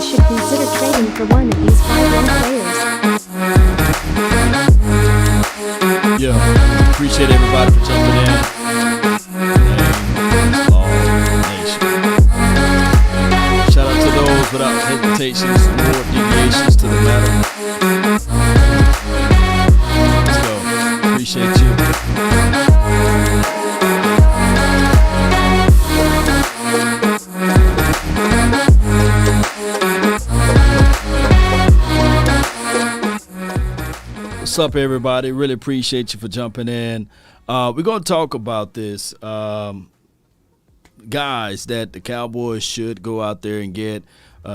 Cowboys should consider trading for one of these 5 young players. Yeah, appreciate everybody for jumping in. Shout out to those without hesitations or deviations to the matter. Let's go. Appreciate you. What's up, everybody? Really appreciate you for jumping in. We're going to talk about this. Guys that the Cowboys should go out there and get.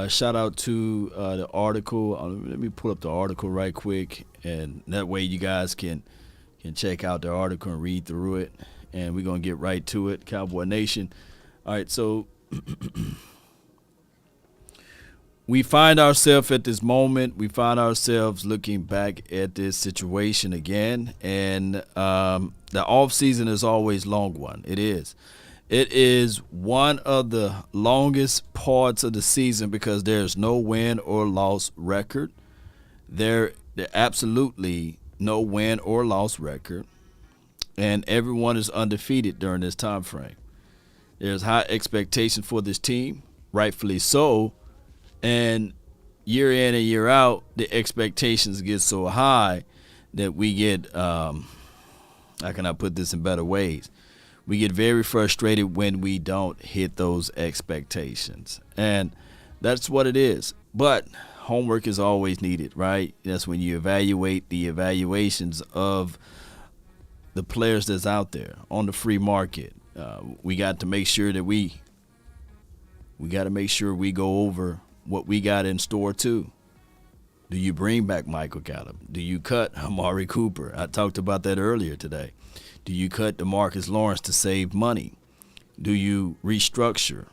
Shout out to the article. Let me pull up the article right quick, and that way you guys can check out the article and read through it. And we're going to get right to it, Cowboy Nation. All right, so we find ourselves at this moment. We find ourselves looking back at this situation again. And the offseason is always a long one. It is. It is one of the longest parts of the season because there's no win or loss record. There absolutely no win or loss record. And everyone is undefeated during this time frame. There's high expectation for this team, rightfully so. And year in and year out, the expectations get so high that we get, how can I put this in better ways? We get very frustrated when we don't hit those expectations. And that's what it is. But homework is always needed, right? That's when you evaluate the evaluations of the players that's out there on the free market. We got to make sure that we got to make sure we go over what we got in store too. Do you bring back Michael Gallup? Do you cut Amari Cooper? I talked about that earlier today. Do you cut DeMarcus Lawrence to save money? Do you restructure?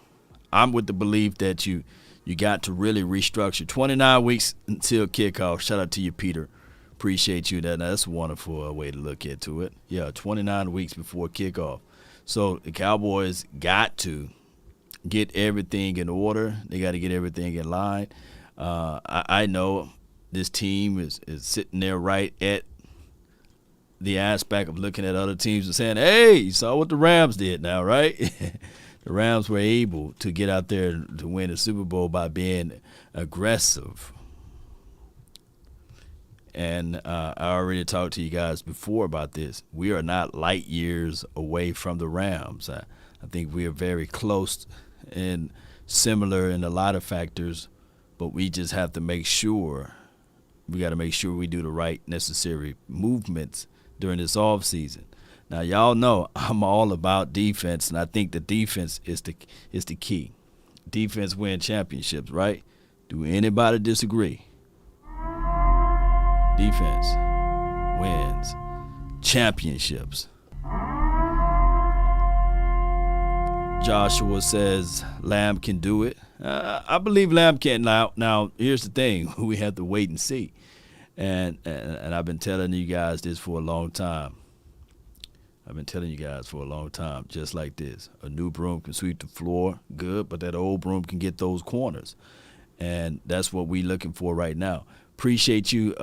I'm with the belief that you got to really restructure. 29 weeks until kickoff. Shout out to you, Peter. Appreciate you. That's a wonderful way to look into it. Yeah, 29 weeks before kickoff. So the Cowboys got to get everything in order. They got to get everything in line. I know this team is sitting there right at the aspect of looking at other teams and saying, hey, you saw what the Rams did now, right? The Rams were able to get out there to win the Super Bowl by being aggressive. And I already talked to you guys before about this. We are not light years away from the Rams. I think we are very close and similar in a lot of factors, but we just have to make sure, we got to make sure we do the right necessary movements during this offseason. Now, y'all know I'm all about defense, and I think the defense is the key. Defense wins championships, right? Do anybody disagree? Defense wins championships. Joshua says Lamb can do it. I believe Lamb can. Now, here's the thing. We have to wait and see. And I've been telling you guys this for a long time. Just like this. A new broom can sweep the floor, good, but that old broom can get those corners. And that's what we're looking for right now. Appreciate you,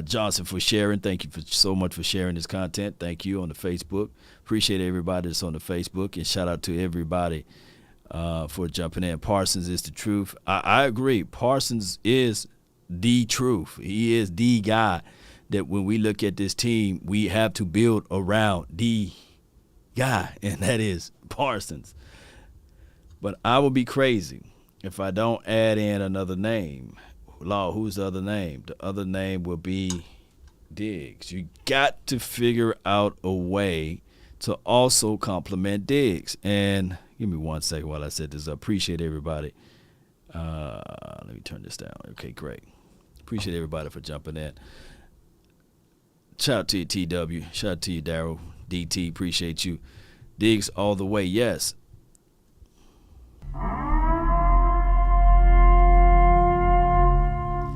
Johnson, for sharing. Thank you so much for sharing this content. Thank you on the Facebook. Appreciate everybody that's on the Facebook. And shout out to everybody for jumping in. Parsons is the truth. I agree. Parsons is the truth. He is the guy that when we look at this team, we have to build around the guy, and that is Parsons. But I will be crazy if I don't add in another name. Law, who's the other name? The other name will be Diggs. You got to figure out a way to also complement Diggs. And give me 1 second while I set this up. Appreciate everybody. Let me turn this down. Okay, great. Appreciate everybody for jumping in. Shout out to you, TW. Shout out to you, Daryl. DT, appreciate you. Diggs all the way, yes.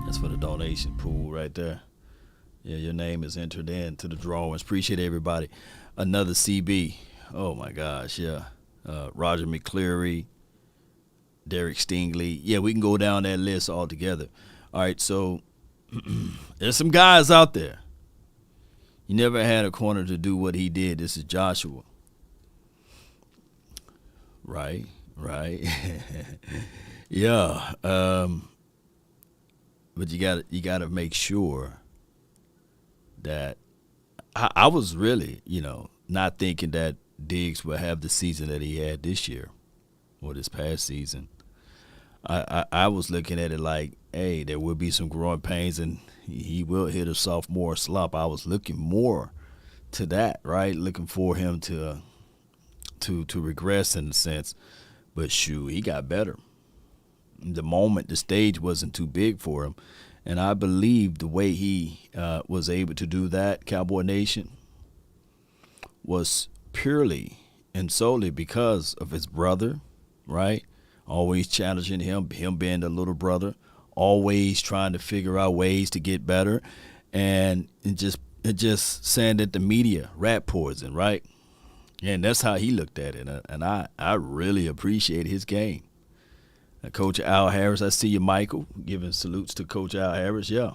That's for the donation pool right there. Yeah, your name is entered into the drawings. Appreciate everybody. Another CB. Oh, my gosh, yeah. Roger McCleary. Derek Stingley. Yeah, we can go down that list altogether. All right, so there's some guys out there. You never had a corner to do what he did. This is Joshua. Right. Yeah. But you gotta make sure that I was really, not thinking that Diggs would have the season that he had this year or this past season. I was looking at it like, hey, there will be some growing pains and he will hit a sophomore slump. I was looking more to that, right? Looking for him to regress in a sense. But shoot, he got better. The stage wasn't too big for him. And I believe the way he was able to do that, Cowboy Nation, was purely and solely because of his brother, right? Always challenging him being the little brother, always trying to figure out ways to get better, and just saying that the media rat poison, right? And that's how he looked at it, and I really appreciate his game. Coach Al Harris, I see you, Michael, giving salutes to Coach Al Harris. Yeah,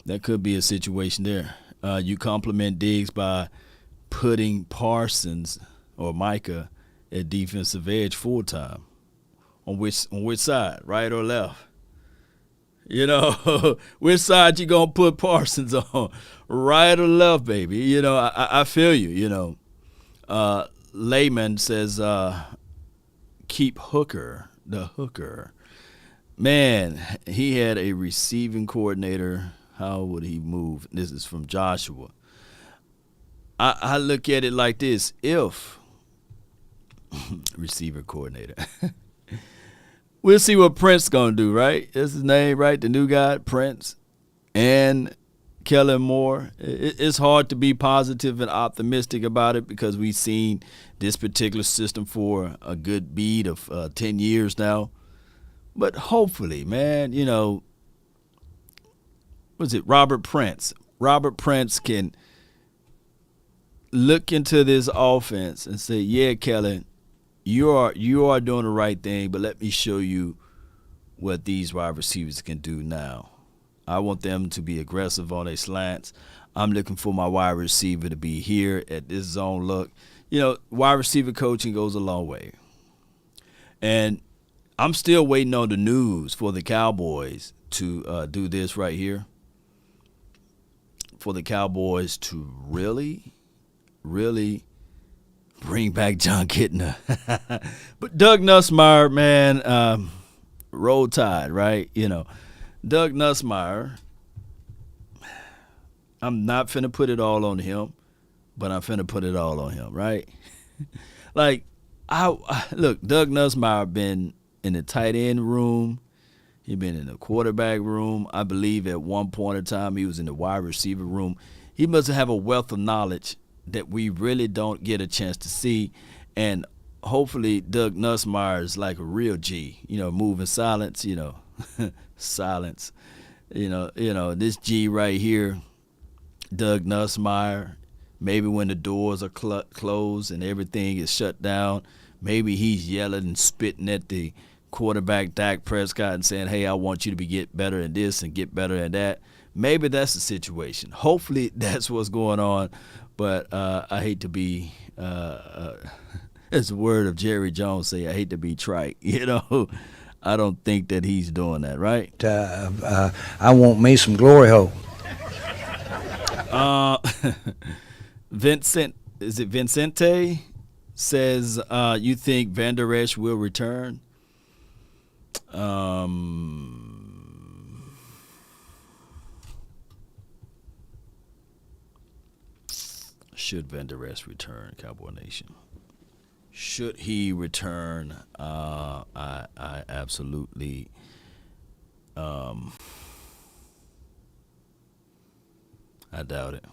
that could be a situation there. You compliment Diggs by putting Parsons or Micah at defensive edge full time. On which side, right or left? Which side you gonna put Parsons on, right or left, baby? I feel you. Layman says, keep Hooker, the hooker. Man, he had a receiving coordinator. How would he move? This is from Joshua. I look at it like this. If receiver coordinator. We'll see what Prince going to do, right? That's his name, right? The new guy, Prince, and Kellen Moore. It's hard to be positive and optimistic about it because we've seen this particular system for a good beat of 10 years now. But hopefully, man, was it Robert Prince? Robert Prince can look into this offense and say, yeah, Kellen, you are doing the right thing, but let me show you what these wide receivers can do now. I want them to be aggressive on their slants. I'm looking for my wide receiver to be here at this zone look. Wide receiver coaching goes a long way. And I'm still waiting on the news for the Cowboys to do this right here. For the Cowboys to really, really bring back John Kitna. But Doug Nussmeier, man, roll tide, right? Doug Nussmeier, I'm not finna put it all on him, but I'm finna put it all on him, right? Look, Doug Nussmeier been in the tight end room. He been in the quarterback room. I believe at one point in time he was in the wide receiver room. He must have a wealth of knowledge that we really don't get a chance to see. And hopefully Doug Nussmeier is like a real G, moving silence, silence. This G right here, Doug Nussmeier, maybe when the doors are closed and everything is shut down, maybe he's yelling and spitting at the quarterback Dak Prescott and saying, hey, I want you to get better at this and get better at that. Maybe that's the situation. Hopefully that's what's going on. But I hate to be, as the word of Jerry Jones say, I hate to be trite. I don't think that he's doing that, right? I want me some glory hole. Vincent, is it Vincente? Says, you think Van Der Esch will return? Should Van Der Esch return, Cowboy Nation? Should he return? I absolutely I doubt it.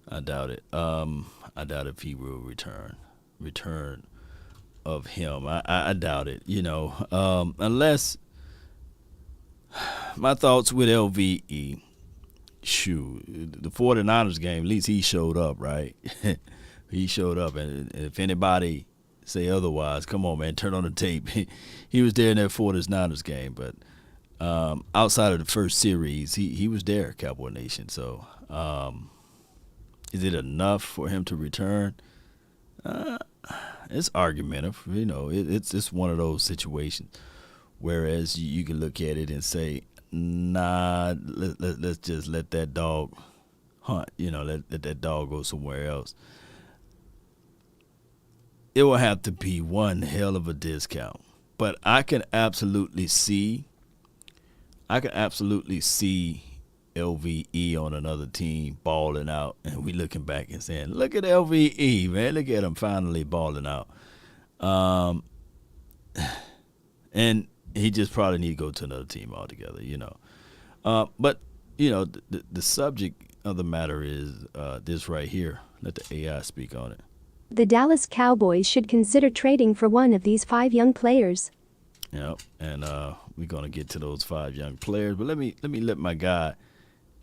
I doubt it. I doubt if he will return. Return of him. I doubt it. Unless my thoughts with LVE. Shoot, the 49ers game, at least he showed up, right? He showed up, and if anybody say otherwise. Come on, man, turn on the tape. He was there in that 49ers game, but outside of the first series, he was there, Cowboy Nation. So is it enough for him to return? It's argumentative. It's one of those situations. Whereas you can look at it and say, nah, let's just let that dog hunt. Let that dog go somewhere else. It will have to be one hell of a discount. But I can absolutely see LVE on another team balling out, and we looking back and saying, look at LVE, man. Look at him finally balling out. And he just probably need to go to another team altogether, But, the subject of the matter is this right here. Let the AI speak on it. The Dallas Cowboys should consider trading for one of these 5 young players. Yep, and we're going to get to those 5 young players. But let me let my guy,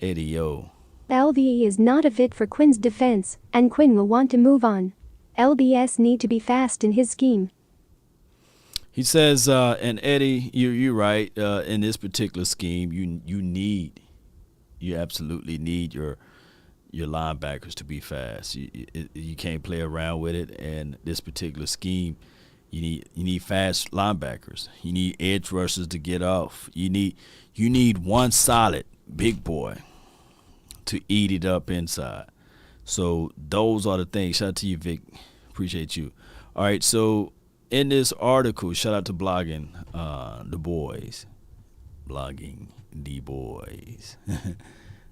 Eddie O. LVE is not a fit for Quinn's defense, and Quinn will want to move on. LBS need to be fast in his scheme. He says, and Eddie, you're right. In this particular scheme, you absolutely need your linebackers to be fast. You can't play around with it. And this particular scheme, you need fast linebackers. You need edge rushers to get off. You need one solid big boy to eat it up inside. So those are the things. Shout out to you, Vic. Appreciate you. All right, so in this article, shout out to Blogging the Boys. Blogging the Boys.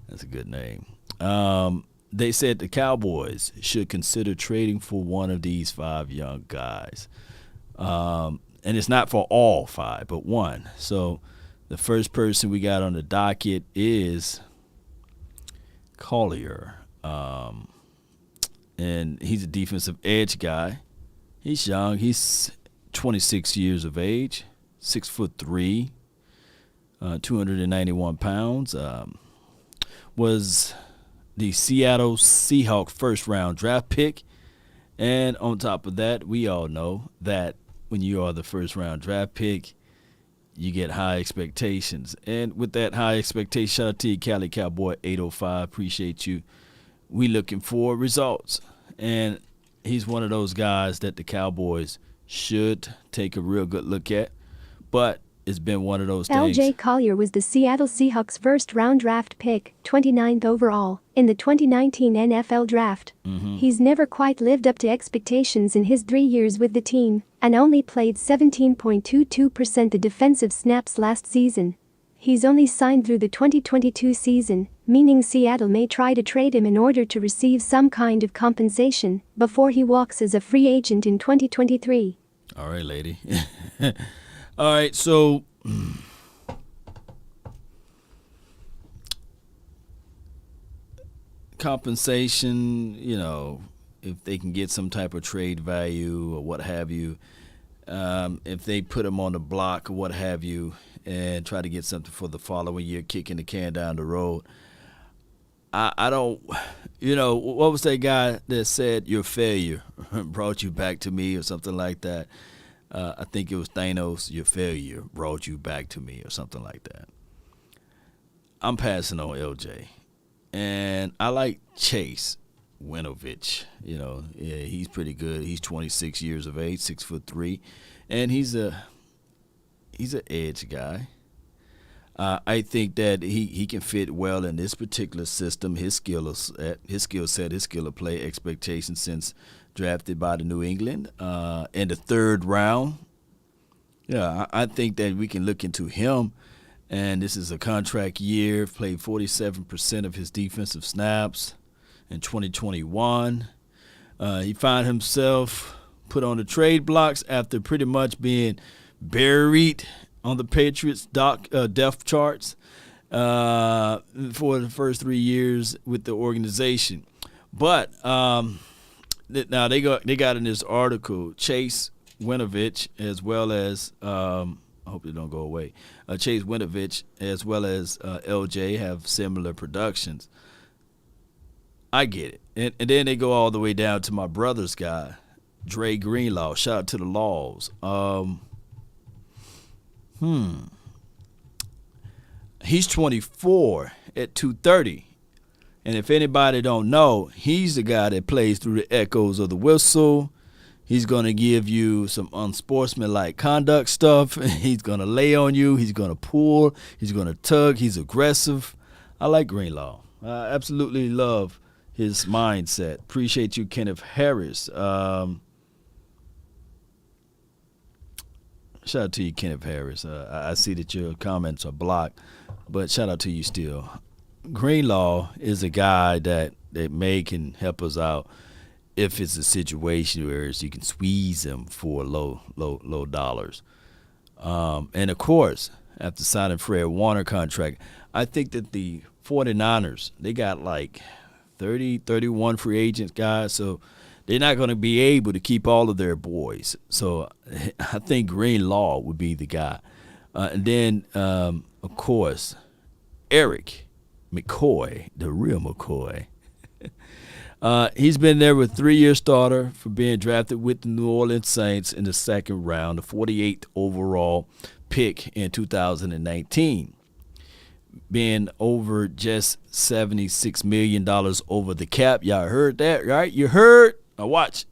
That's a good name. They said the Cowboys should consider trading for one of these 5 young guys. And it's not for all 5, but one. So the first person we got on the docket is Collier. And he's a defensive edge guy. He's young. He's 26 years of age, 6'3", 291 pounds. Was the Seattle Seahawks first-round draft pick. And on top of that, we all know that when you are the first-round draft pick, you get high expectations. And with that high expectation, shout out to you, Cali Cowboy 805. Appreciate you. We looking for results. And he's one of those guys that the Cowboys should take a real good look at. But it's been one of those things. LJ Collier was the Seattle Seahawks first-round draft pick, 29th overall, in the 2019 NFL Draft. He's never quite lived up to expectations in his 3 years with the team, and only played 17.22% the defensive snaps last season. He's only signed through the 2022 season, meaning Seattle may try to trade him in order to receive some kind of compensation before he walks as a free agent in 2023. All right, lady. All right, so compensation, if they can get some type of trade value or what have you, if they put them on the block or what have you and try to get something for the following year, kicking the can down the road, I don't, what was that guy that said your failure brought you back to me or something like that? I think it was Thanos, your failure brought you back to me or something like that. I'm passing on LJ. And I like Chase Winovich. He's pretty good. He's 26 years of age, 6'3", and he's an edge guy. I think that he can fit well in this particular system. His skill set, his skill of play, expectations since drafted by the New England in the 3rd round. Yeah, I think that we can look into him, and this is a contract year. Played 47% of his defensive snaps in 2021. He found himself put on the trade blocks after pretty much being buried on the Patriots' depth charts for the first 3 years with the organization. But now they got in this article Chase Winovich as well as I hope they don't go away. Chase Winovich as well as LJ have similar productions. I get it, and then they go all the way down to my brother's guy, Dre Greenlaw. Shout out to the Laws. He's 24 at 230. And if anybody don't know, he's the guy that plays through the echoes of the whistle. He's going to give you some unsportsmanlike conduct stuff. He's going to lay on you. He's going to pull. He's going to tug. He's aggressive. I like Greenlaw. I absolutely love his mindset. Appreciate you, Kenneth Harris. Shout out to you, Kenneth Harris. I see that your comments are blocked, but shout out to you still. Greenlaw is a guy that may can help us out if it's a situation where you can squeeze him for low dollars. And, of course, after signing Fred Warner contract, I think that the 49ers, they got like 30, 31 free agents, guys, so they're not going to be able to keep all of their boys. So I think Greenlaw would be the guy. And then, of course, Eric McCoy, the real McCoy. He's been there with 3-year starter for being drafted with the New Orleans Saints in the second round, the 48th overall pick in 2019. Being over just $76 million over the cap. Y'all heard that, right? You heard? Now watch.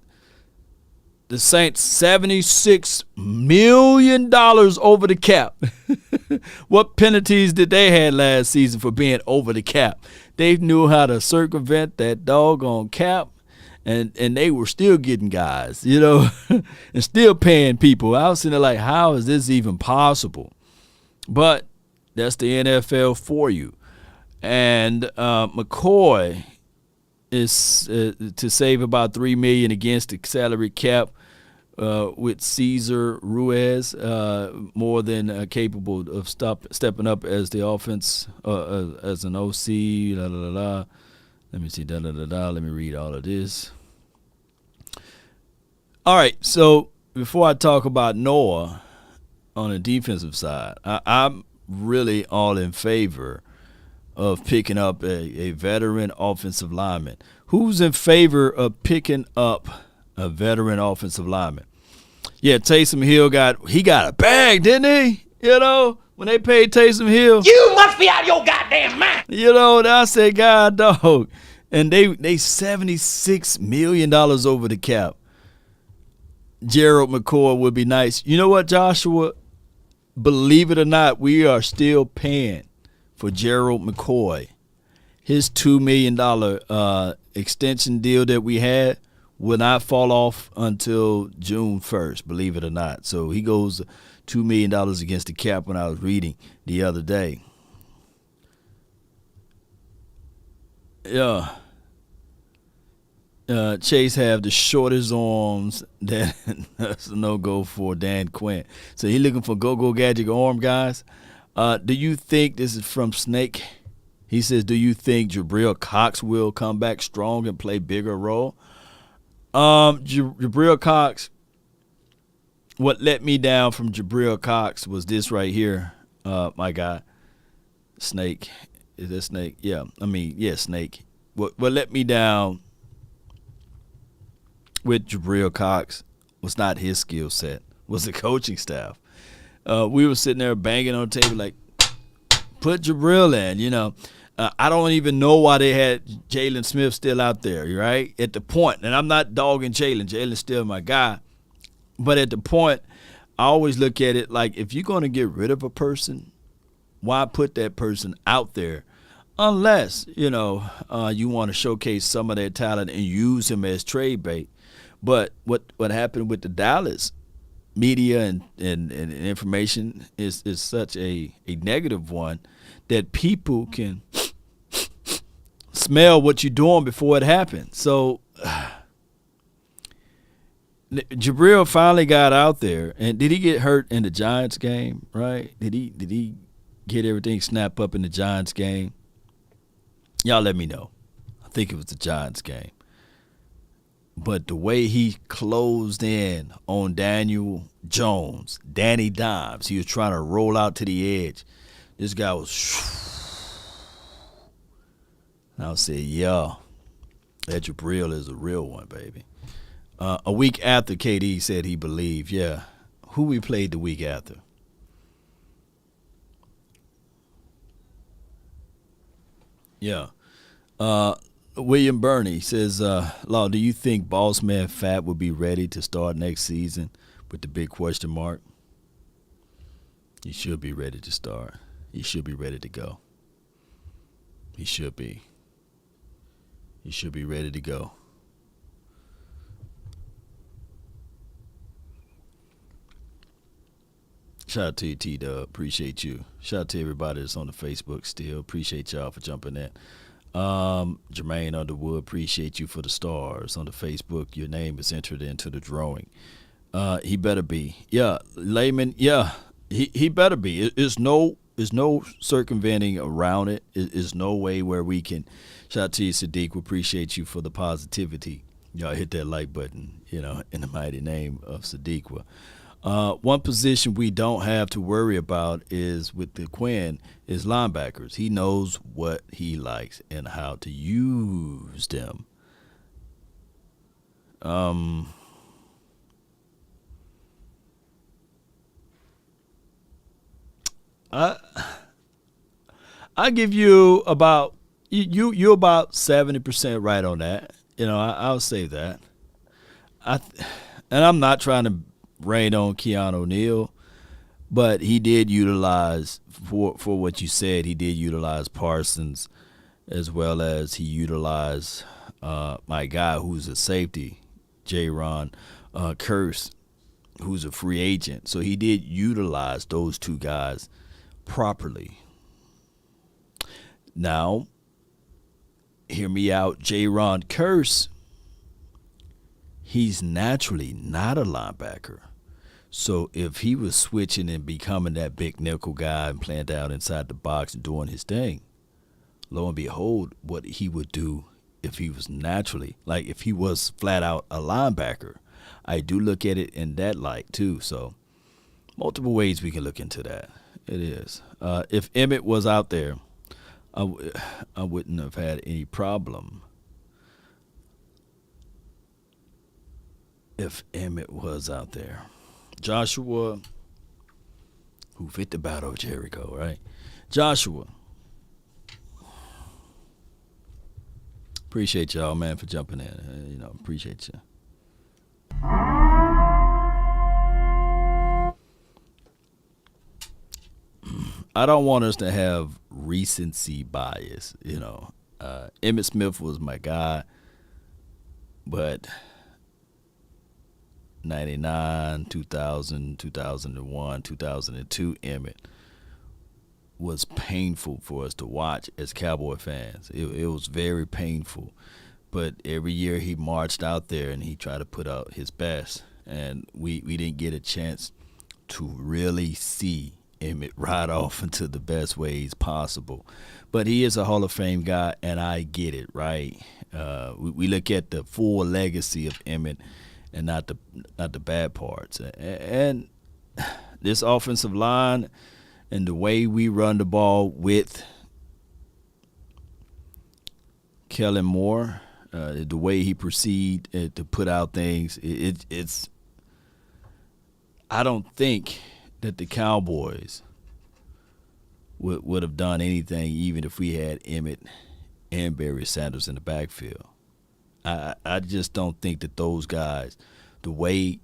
The Saints, $76 million over the cap. What penalties did they have last season for being over the cap? They knew how to circumvent that doggone cap, and they were still getting guys, and still paying people. I was sitting there like, how is this even possible? But that's the NFL for you. And McCoy is to save about $3 million against the salary cap with Cesar Ruiz, more than capable of stepping up as the offense as an OC. Let me see. Let me read all of this. All right. So before I talk about Noah on the defensive side, I'm really all in favor of picking up a veteran offensive lineman. Who's in favor of picking up a veteran offensive lineman? Yeah, Taysom Hill got a bag, didn't he? When they paid Taysom Hill. You must be out of your goddamn mind. I said, God, dog. And they $76 million over the cap. Gerald McCoy would be nice. You know what, Joshua? Believe it or not, we are still paying for Gerald McCoy. His $2 million extension deal that we had will not fall off until June 1st, believe it or not. So he goes $2 million against the cap when I was reading the other day. Yeah. Chase have the shortest arms. That's a no-go for Dan Quinn. So he looking for go-go gadget arm guys. Do you think, this is from Snake, he says, do you think Jabril Cox will come back strong and play bigger role? Jabril Cox, what let me down from Jabril Cox was this right here, my guy. Snake. Is that Snake? Yeah. Snake. What let me down with Jabril Cox was not his skill set, was the coaching staff. We were sitting there banging on the table like, put Jabril in, I don't even know why they had Jalen Smith still out there, right? At the point, and I'm not dogging Jalen. Jalen's still my guy. But at the point, I always look at it like, if you're going to get rid of a person, why put that person out there? Unless, you want to showcase some of their talent and use him as trade bait. But what happened with the Dallas media and information is such a negative one that people can smell what you're doing before it happens. So Jabril finally got out there, and did he get hurt in the Giants game, right? Did he get everything snapped up in the Giants game? Y'all let me know. I think it was the Giants game. But the way he closed in on Daniel Jones, Danny Dimes, he was trying to roll out to the edge. This guy was, and I said, yeah, that Jabril is a real one, baby. A week after KD said he believed, yeah. Who we played the week after? Yeah. William Burney says, Law, do you think Boss Man Fat will be ready to start next season with the big question mark? He should be ready to start. He should be ready to go. He should be. He should be ready to go. Shout out to you, T-Dub. Appreciate you. Shout out to everybody that's on the Facebook still. Appreciate y'all for jumping in. Jermaine Underwood, appreciate you for the stars on the Facebook. Your name is entered into the drawing. He better be. Yeah, Layman, yeah, he better be. There's no circumventing around it. There's no way where we can. Shout out to you, Sadiq. We appreciate you for the positivity. Y'all hit that like button, in the mighty name of Sadiq. One position we don't have to worry about is with the Quinn is linebackers. He knows what he likes and how to use them. I give you about you about 70% right on that. I'll say that. And I'm not trying to rain on Keanu O'Neal, but he did utilize for what you said. He did utilize Parsons, as well as he utilized my guy who's a safety, J-Ron Curse, who's a free agent. So he did utilize those two guys properly. Now, hear me out, J-Ron Curse. He's naturally not a linebacker. So if he was switching and becoming that big nickel guy and playing down inside the box and doing his thing, lo and behold, what he would do if he was naturally, like if he was flat out a linebacker. I do look at it in that light too. So multiple ways we can look into that. It is. If Emmett was out there, I wouldn't have had any problem. If Emmett was out there. Joshua, who fit the battle of Jericho, right? Joshua. Appreciate y'all, man, for jumping in. Appreciate you. I don't want us to have recency bias, Emmitt Smith was my guy, but 99, 2000, 2001, 2002 Emmett was painful for us to watch as Cowboy fans. It was very painful. But every year he marched out there and he tried to put out his best. And we didn't get a chance to really see Emmett ride off into the best ways possible. But he is a Hall of Fame guy, and I get it, right? We look at the full legacy of Emmett and not the bad parts. And this offensive line and the way we run the ball with Kellen Moore, the way he proceeded to put out things, it's I don't think that the Cowboys would have done anything even if we had Emmett and Barry Sanders in the backfield. I just don't think that those guys, the way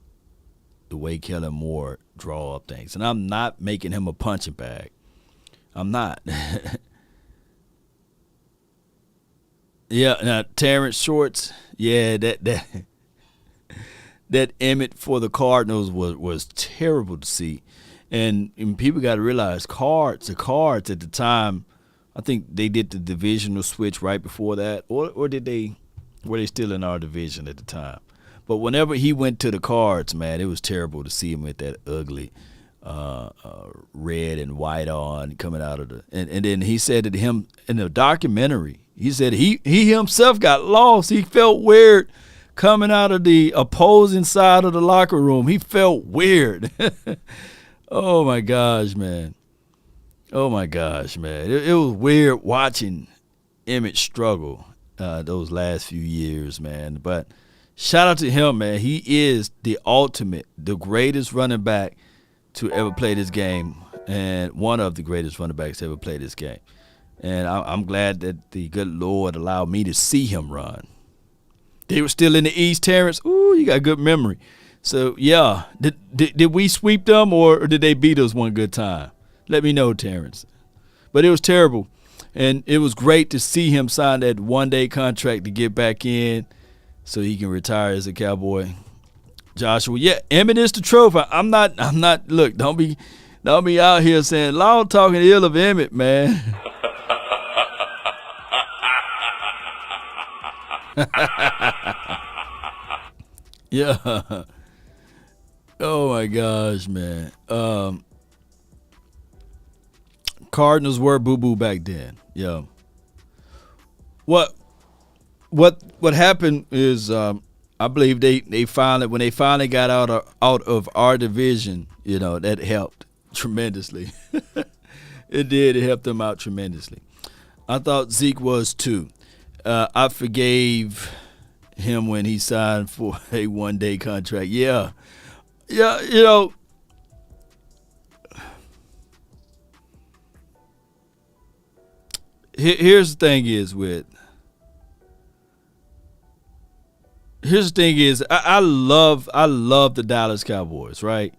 Kellen Moore draw up things, and I'm not making him a punching bag. I'm not. Yeah, now Terrence Shorts, yeah, that Emmett for the Cardinals was terrible to see. And people got to realize the Cards at the time, I think they did the divisional switch right before that, or were they still in our division at the time? But whenever he went to the Cards, man, it was terrible to see him with that ugly red and white on coming out of the and then he said to him in the documentary, he said he himself got lost. He felt weird coming out of the opposing side of the locker room. He felt weird. Oh my gosh, man. It was weird watching Emmett struggle those last few years, man. But shout out to him, man. He is the ultimate, the greatest running back to ever play this game, and one of the greatest running backs to ever play this game. And I'm glad that the good Lord allowed me to see him run. They were still in the East, Terrence. Ooh, you got good memory. So, yeah, did we sweep them or did they beat us one good time? Let me know, Terrence. But it was terrible, and it was great to see him sign that one-day contract to get back in so he can retire as a Cowboy. Joshua, yeah, Emmett is the trophy. I'm not. Look, don't be out here saying Law talking ill of Emmett, man. Yeah. Oh my gosh, man. Cardinals were boo-boo back then. Yeah. What happened is I believe they finally got out of our division, that helped tremendously. It did. It helped them out tremendously. I thought Zeke was too. I forgave him when he signed for a one-day contract. Yeah. Here's the thing is I love the Dallas Cowboys, right?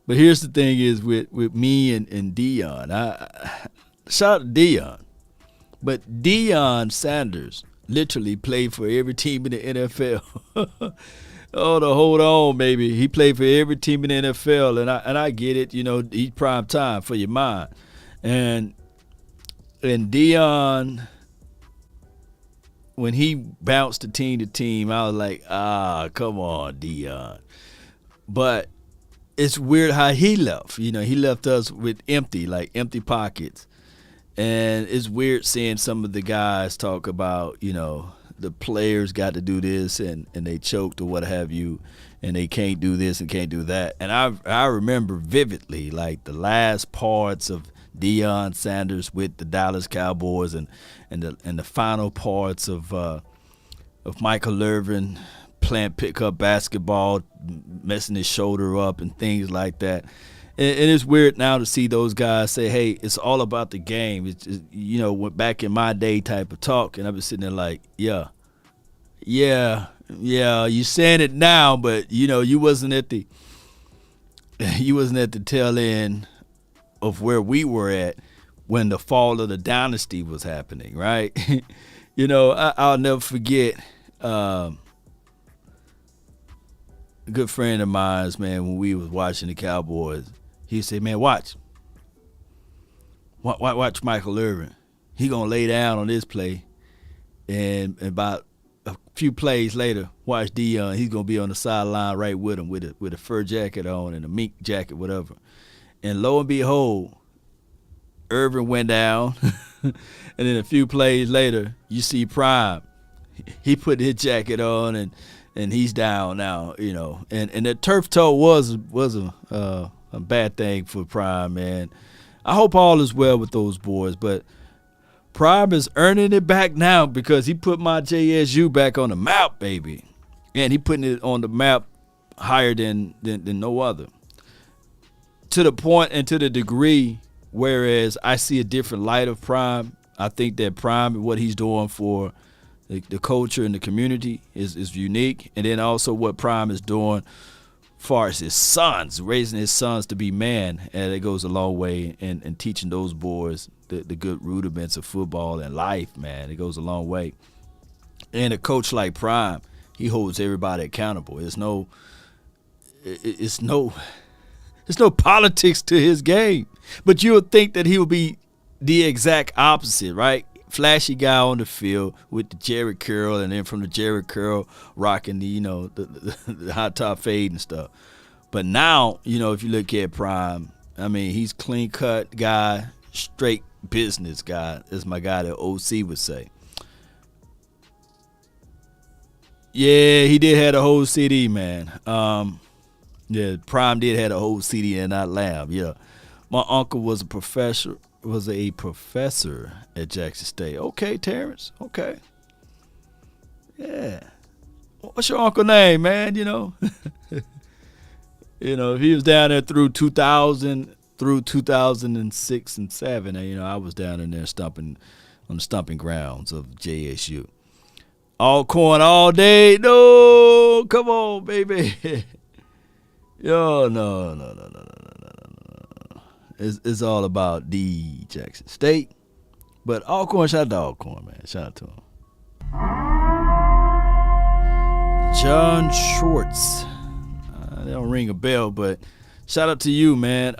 But here's the thing is with me and Deion. I shout out to Deion. But Deion Sanders literally played for every team in the NFL. Hold on, baby. He played for every team in the NFL, and I get it. He's prime time for your mind. And Deion, when he bounced the team to team, I was like, come on, Deion. But it's weird how he left. He left us with empty pockets. And it's weird seeing some of the guys talk about, the players got to do this and they choked or what have you, and they can't do this and can't do that. And I remember vividly, the last parts of Deion Sanders with the Dallas Cowboys and the final parts of Michael Irvin playing pickup basketball, messing his shoulder up and things like that. And it's weird now to see those guys say, hey, it's all about the game. It's just, went back in my day type of talk. And I've been sitting there like, yeah, you saying it now, but, you wasn't at the tail end of where we were at when the fall of the dynasty was happening, right? I'll never forget a good friend of mine, man, when we was watching the Cowboys. He said, man, watch Michael Irvin. He going to lay down on this play. And about a few plays later, watch Deion. He's going to be on the sideline right with him with a fur jacket on and a mink jacket, whatever. And lo and behold, Irvin went down. And then a few plays later, you see Prime. He put his jacket on and he's down now, And the turf toe was a bad thing for Prime, man. I hope all is well with those boys, but Prime is earning it back now because he put my JSU back on the map, baby. And he putting it on the map higher than no other. To the point and to the degree whereas I see a different light of Prime. I think that Prime and what he's doing for the culture and the community is unique. And then also what Prime is doing far as his sons, raising his sons to be man, and it goes a long way in teaching those boys the good rudiments of football and life, man. It goes a long way. And a coach like Prime, he holds everybody accountable. It's no politics to his game. But you would think that he would be the exact opposite, right? Flashy guy on the field with the Jerry curl, and then from the Jerry curl rocking the hot top fade and stuff. But now, if you look at Prime, I mean, he's clean cut guy, straight business guy, as my guy that OC would say. Yeah, he did have a whole CD, man. Yeah, Prime did have a whole CD in that lab. Yeah, my uncle was a professor at Jackson State. Okay, Terrence. Okay. Yeah. what's your uncle name, man? You know, if he was down there through 2000, through 2006 and 7, I was down in there stomping on the stomping grounds of JSU. All corn all day. No, come on, baby. Yo, no. It's all about D. Jackson State. But Alcorn, shout out to Alcorn, man. Shout out to him. John Schwartz. They don't ring a bell, but shout out to you, man.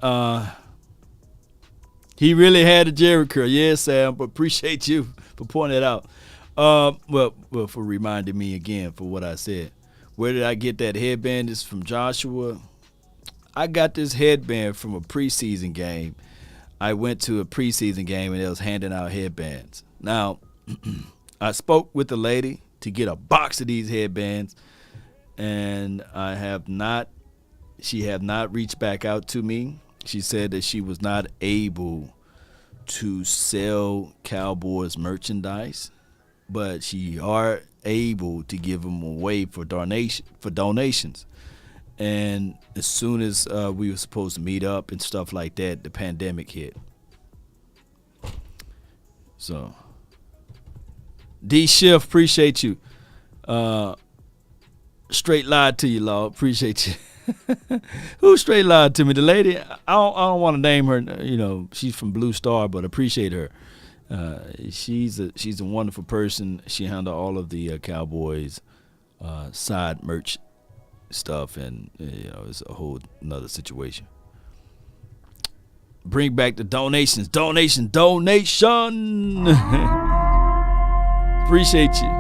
He really had a Jerry curl. Yeah, Sam, but appreciate you for pointing it out. Well, for reminding me again for what I said. Where did I get that headband? This is from Joshua. I got this headband from a preseason game. I went to a preseason game and they was handing out headbands. Now, I spoke with the lady to get a box of these headbands, and she have not reached back out to me. She said that she was not able to sell Cowboys merchandise, but she are able to give them away for donations. And as soon as we were supposed to meet up and stuff like that, the pandemic hit. So, D Shift, appreciate you. Straight lied to you, Lord. Appreciate you. Who straight lied to me? The lady. I don't want to name her. She's from Blue Star, but appreciate her. She's a wonderful person. She handled all of the Cowboys side merch stuff, and it's a whole another situation. Bring back the donations. Donation. Appreciate you.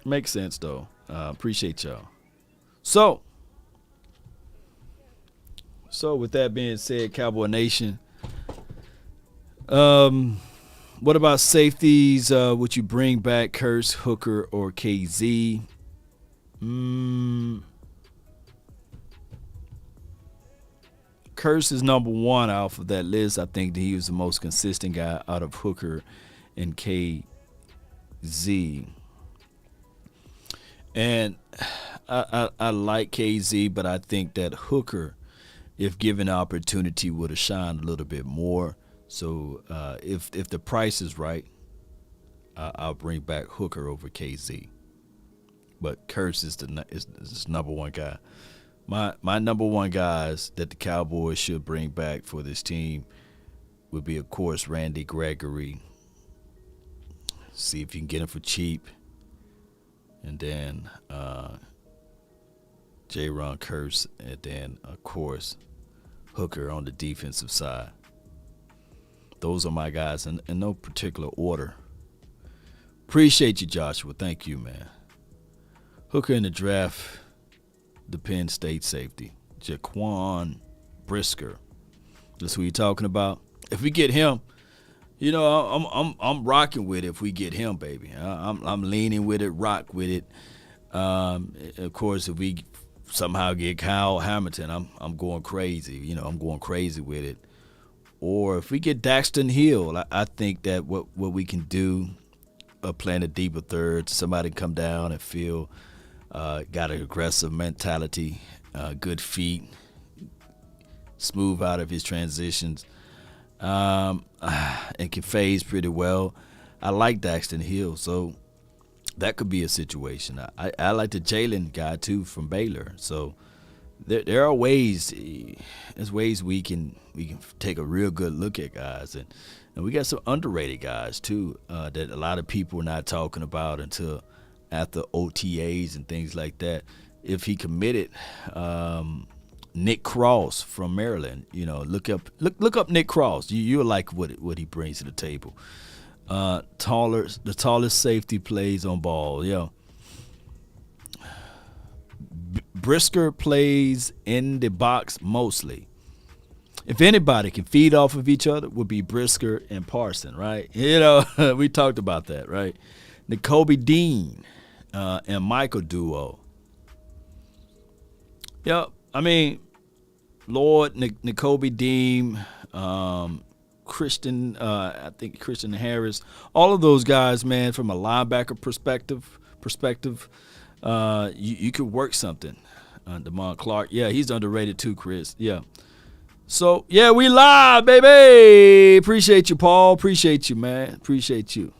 Makes sense though. Appreciate y'all. So with that being said, Cowboy Nation, what about safeties? Would you bring back Curse, Hooker, or KZ? Curse is number one off of that list. I think that he was the most consistent guy out of Hooker and KZ. And I like KZ, but I think that Hooker, if given the opportunity, would have shined a little bit more. So if the price is right, I'll bring back Hooker over KZ. But Curse is is number one guy. My number one guys that the Cowboys should bring back for this team would be, of course, Randy Gregory. See if you can get him for cheap. And then J-Ron Curse, and then, of course, Hooker on the defensive side. Those are my guys in no particular order. Appreciate you, Joshua. Thank you, man. Hooker in the draft, the Penn State safety, Jaquan Brisker. That's who you're talking about. If we get him, I'm rocking with it. If we get him, baby, I'm leaning with it, rock with it. Of course, if we somehow get Kyle Hamilton, I'm going crazy. I'm going crazy with it. Or if we get Daxton Hill, I think that what we can do, playing a deeper third, somebody come down and feel got an aggressive mentality, good feet, smooth out of his transitions. And can phase pretty well. I like Daxton Hill, so that could be a situation. I like the Jalen guy too from Baylor. So there are ways. There's ways we can take a real good look at guys, and we got some underrated guys too that a lot of people are not talking about until after OTAs and things like that. If he committed. Nick Cross from Maryland, look up Nick Cross. You'll like what he brings to the table. The tallest safety plays on ball. Brisker plays in the box mostly. If anybody can feed off of each other, would be Brisker and Parson, right? We talked about that, right? N'Kobe Dean and Michael duo. Yep. I mean, Lord, N'Kobe Dean, I think Christian Harris, all of those guys, man, from a linebacker perspective, you could work something. Damon Clark, yeah, he's underrated too, Chris. Yeah. So, yeah, we live, baby. Appreciate you, Paul. Appreciate you, man. Appreciate you.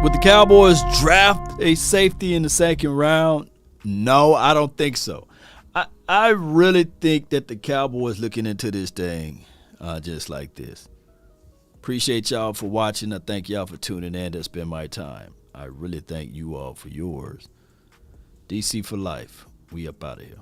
Would the Cowboys draft a safety in the second round? No, I don't think so. I really think that the Cowboys looking into this thing just like this. Appreciate y'all for watching. I thank y'all for tuning in. That's been my time. I really thank you all for yours. DC for life. We up out of here.